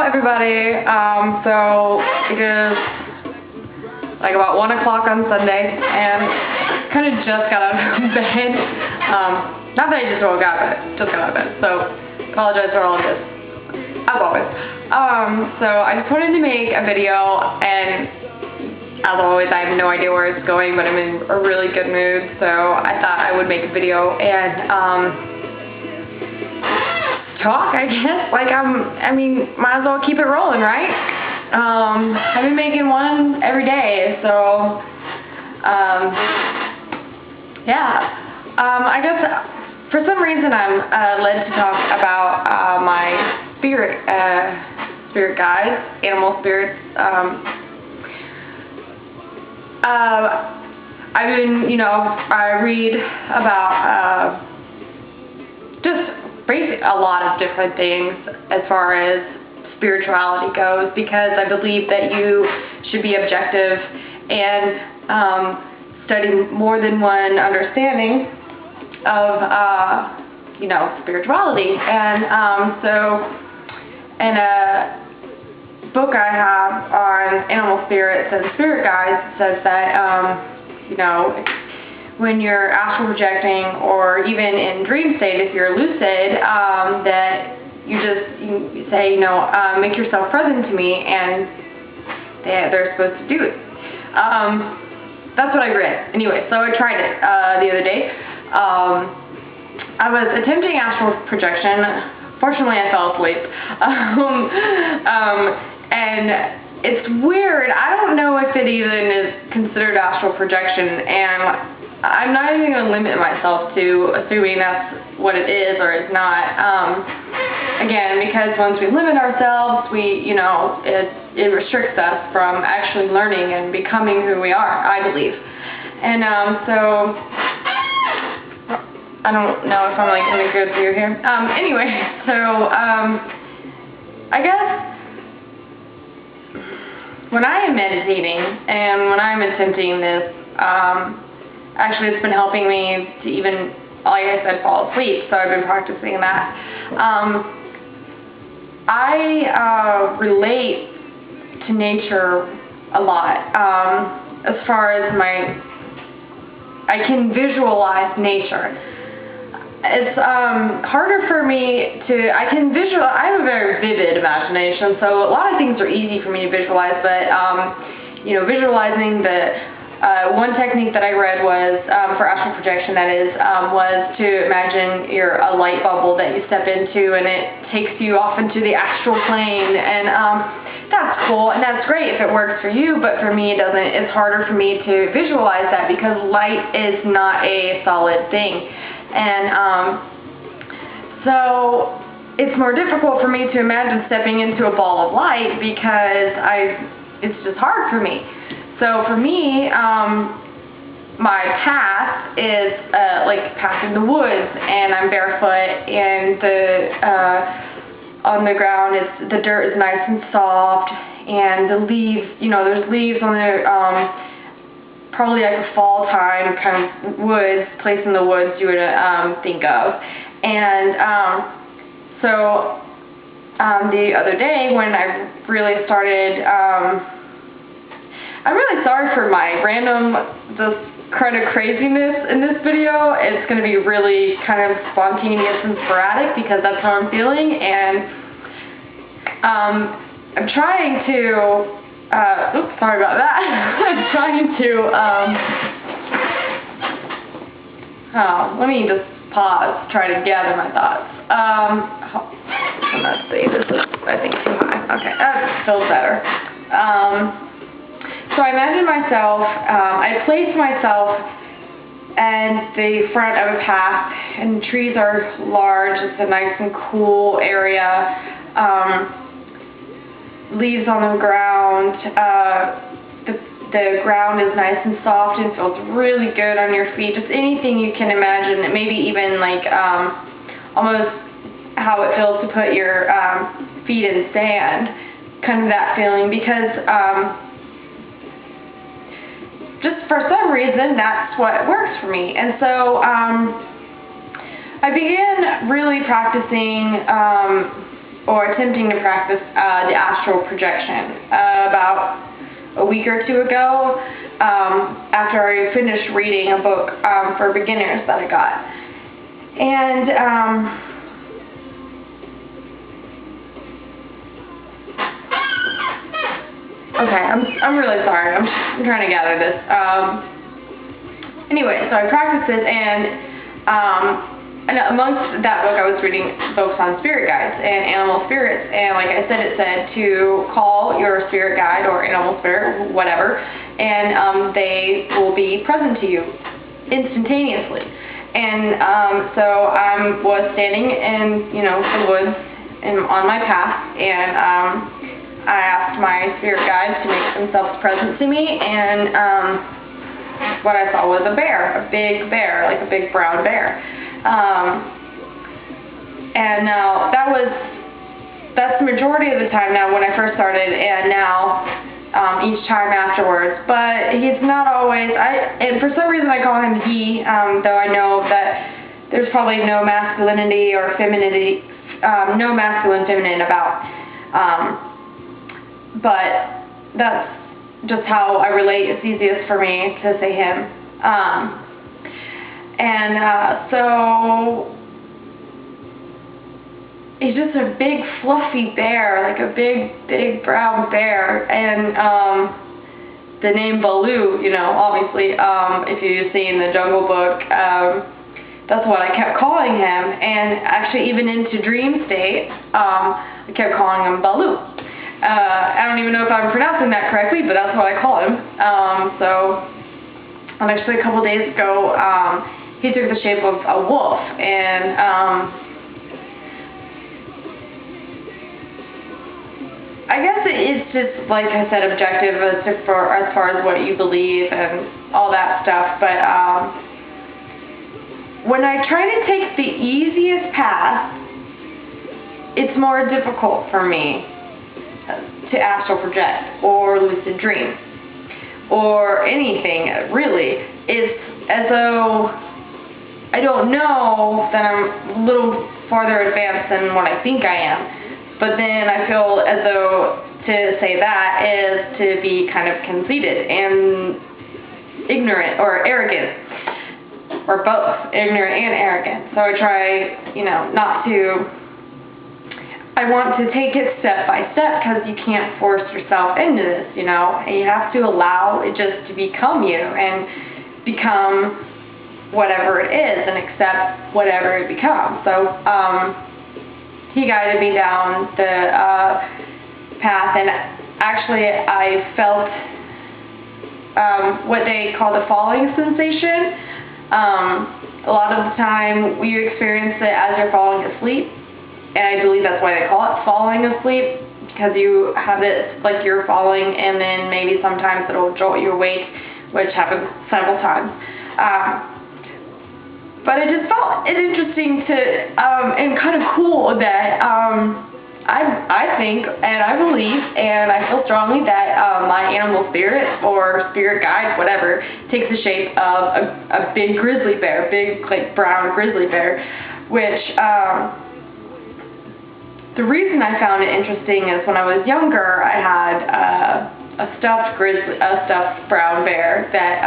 everybody. So it is like about 1 o'clock on Sunday, and kind of just got out of bed. Not that I just woke up, but just got out of bed. So apologize for all of this, as always. So I just wanted to make a video, and as always, I have no idea where it's going, but I'm in a really good mood, so I thought I would make a video and talk, I guess. Like, I mean, might as well keep it rolling, right? I've been making one every day, so, yeah. I guess for some reason I'm led to talk about my spirit guides, animal spirits. I've been, I read about just basically a lot of different things as far as spirituality goes, because I believe that you should be objective and study more than one understanding of, spirituality. And so in a book I have on animal spirits and spirit guides, it says that, when you're astral projecting, or even in dream state, if you're lucid, that you say, make yourself present to me, and they're supposed to do it. That's what I read. Anyway, so I tried it the other day. I was attempting astral projection. Fortunately, I fell asleep. And it's weird. I don't know if it even is considered astral projection, and I'm not even going to limit myself to assuming that's what it is or it's not. Again, because once we limit ourselves, it restricts us from actually learning and becoming who we are, I believe. And so I don't know if I'm like going to go through here. Anyway, so I guess when I am meditating and when I'm attempting this, actually it's been helping me to even, like I said, fall asleep, so I've been practicing that. I relate to nature a lot, as far as I can visualize nature. It's harder for me I have a very vivid imagination, so a lot of things are easy for me to visualize, but, visualizing one technique that I read was, for astral projection that is, was to imagine you're a light bubble that you step into, and it takes you off into the astral plane, and that's cool, and that's great if it works for you, but for me it doesn't. It's harder for me to visualize that because light is not a solid thing. And so it's more difficult for me to imagine stepping into a ball of light because it's just hard for me. So for me, my path is like passing the woods, and I'm barefoot, and on the ground the dirt is nice and soft, and the leaves, there's leaves on the probably like a fall time kind of woods, place in the woods you would think of. And so the other day when I really started, I'm really sorry for my just kind of craziness in this video. It's going to be really kind of spontaneous and sporadic because that's how I'm feeling, and I'm trying to oops, sorry about that. I'm trying to, let me just pause, try to gather my thoughts. Let's see, this is, I think, too high. Okay, that feels better. So I imagine myself, I place myself at the front of a path, and trees are large, it's a nice and cool area. Leaves on the ground, the ground is nice and soft and feels really good on your feet, just anything you can imagine, maybe even like almost how it feels to put your feet in sand, kind of that feeling, because just for some reason that's what works for me. And so I began really practicing or attempting to practice the astral projection about a week or two ago, after I finished reading a book for beginners that I got. And okay, I'm really sorry. I'm trying to gather this. Anyway, so I practiced this, and amongst that book, I was reading books on spirit guides and animal spirits, and like I said, it said to call your spirit guide or animal spirit, whatever, and they will be present to you instantaneously. And so I was standing in, the woods on my path, and I asked my spirit guides to make themselves present to me, and what I saw was a bear, a big bear, like a big brown bear. And now that's the majority of the time now when I first started, and now each time afterwards. But he's not always, and for some reason I call him he, though I know that there's probably no masculinity or femininity, no masculine, feminine about, but that's just how I relate. It's easiest for me to say him. So he's just a big fluffy bear, like a big brown bear, and the name Baloo, obviously, if you've seen the Jungle Book, that's what I kept calling him, and actually even into dream state, I kept calling him Baloo. I don't even know if I'm pronouncing that correctly, but that's what I call him. And actually a couple days ago, he took the shape of a wolf, and I guess it is just, like I said, objective as far as what you believe and all that stuff, but when I try to take the easiest path, it's more difficult for me to astral project or lucid dream or anything, really. It's as though I don't know that I'm a little farther advanced than what I think I am, but then I feel as though to say that is to be kind of conceited and ignorant or arrogant, or both, ignorant and arrogant. So I try, not to. I want to take it step by step, because you can't force yourself into this, and you have to allow it just to become you and become whatever it is and accept whatever it becomes. So he guided me down the path, and actually I felt what they call the falling sensation. A lot of the time we experience it as you're falling asleep. And I believe that's why they call it falling asleep, because you have it like you're falling, and then maybe sometimes it'll jolt you awake, which happens several times. But I just felt it interesting to, and kind of cool that I think, and I believe, and I feel strongly that my animal spirit or spirit guide, whatever, takes the shape of a big grizzly bear, big like brown grizzly bear, which the reason I found it interesting is when I was younger, I had a stuffed brown bear that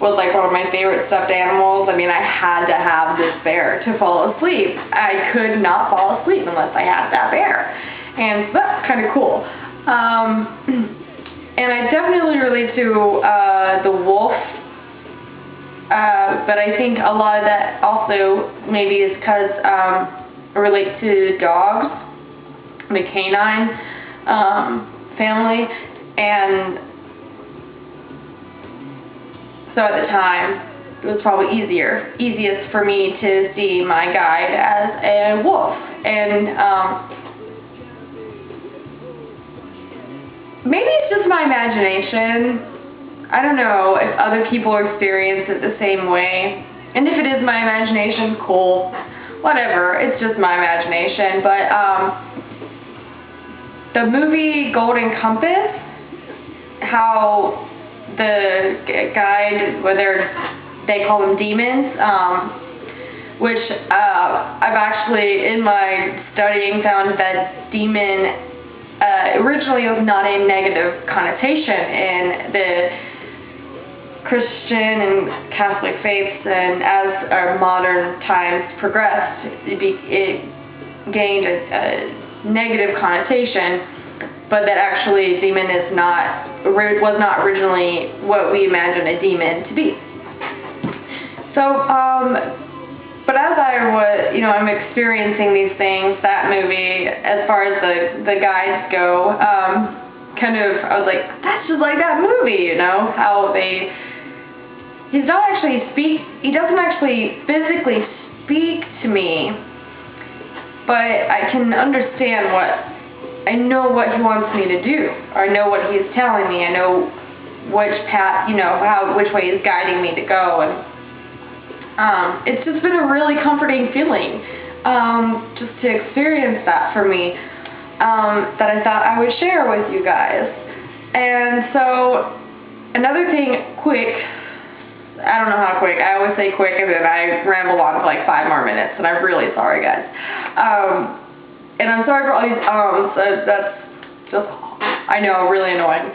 was like one of my favorite stuffed animals. I mean, I had to have this bear to fall asleep. I could not fall asleep unless I had that bear, and so that's kind of cool. And I definitely relate to the wolf. But I think a lot of that also maybe is because I relate to dogs, the canine family, and so at the time it was probably easiest for me to see my guide as a wolf. And maybe it's just my imagination. I don't know if other people experience it the same way, and if it is my imagination, cool, whatever, it's just my imagination. But the movie Golden Compass, how the guide, whether they call them demons, which I've actually, in my studying, found that demon originally was not a negative connotation in the Christian and Catholic faiths, and as our modern times progressed, it gained a negative connotation, but that actually demon was not originally what we imagine a demon to be. So, but as I was, I'm experiencing these things, that movie, as far as the guides go, I was like, that's just like that movie, how he doesn't actually physically speak to me, but I can understand I know what he wants me to do, or I know what he's telling me, I know which path, which way he's guiding me to go, and it's just been a really comforting feeling, just to experience that for me, that I thought I would share with you guys. And so, another thing, quick, I don't know how quick, I always say quick and then I ramble on for like 5 more minutes, and I'm really sorry, guys. And I'm sorry for all these so that's just, I know, really annoying.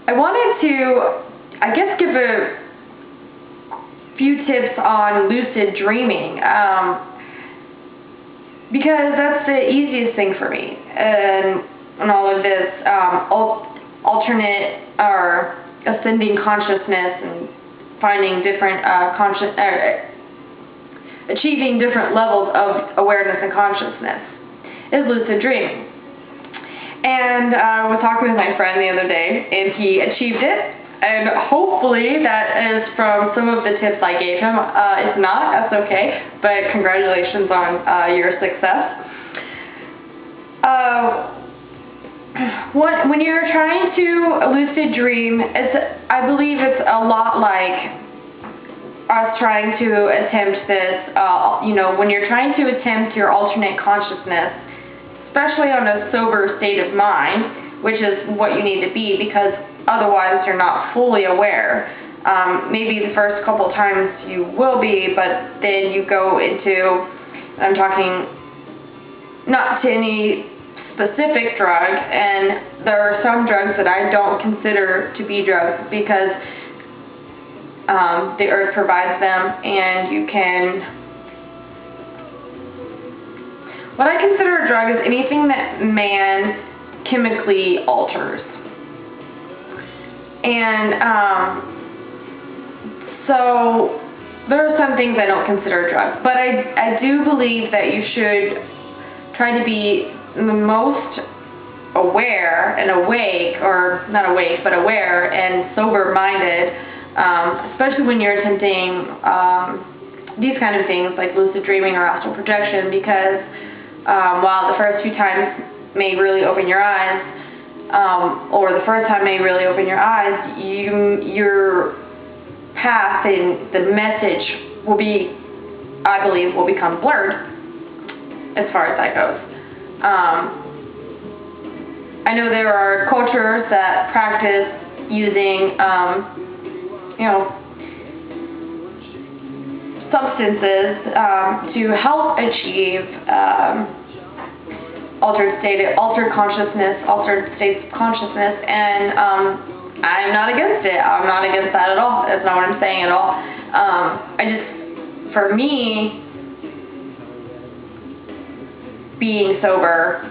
I wanted to, I guess, give a few tips on lucid dreaming, because that's the easiest thing for me, and all of this alternate or ascending consciousness and finding different achieving different levels of awareness and consciousness is lucid dreaming. And I was talking with my friend the other day, and he achieved it, and hopefully that is from some of the tips I gave him. If not, that's okay, but congratulations on your success. When you're trying to lucid dream, I believe it's a lot like us trying to attempt this, when you're trying to attempt your alternate consciousness, especially on a sober state of mind, which is what you need to be, because otherwise you're not fully aware. Maybe the first couple times you will be, but then you go into, I'm talking not to any specific drug, and there are some drugs that I don't consider to be drugs because the earth provides them, and you can, what I consider a drug is anything that man chemically alters. And so there are some things I don't consider drugs, but I do believe that you should try to be the most aware and awake, or not awake, but aware and sober-minded, especially when you're attempting these kind of things like lucid dreaming or astral projection, because while the first few times may really open your eyes, or the first time may really open your eyes, your path and the message will be, I believe, will become blurred as far as that goes. I know there are cultures that practice using, substances to help achieve altered states of consciousness, and I'm not against it. I'm not against that at all. That's not what I'm saying at all. For me, being sober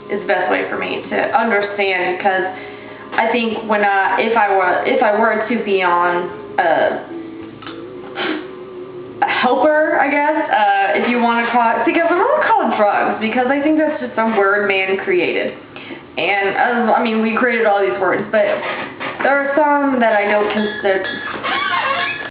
is the best way for me to understand, because I think if I were to be on a helper, I guess, if you want to call it, because I don't want to call it drugs, because I think that's just a word man created. And, we created all these words, but there are some that I don't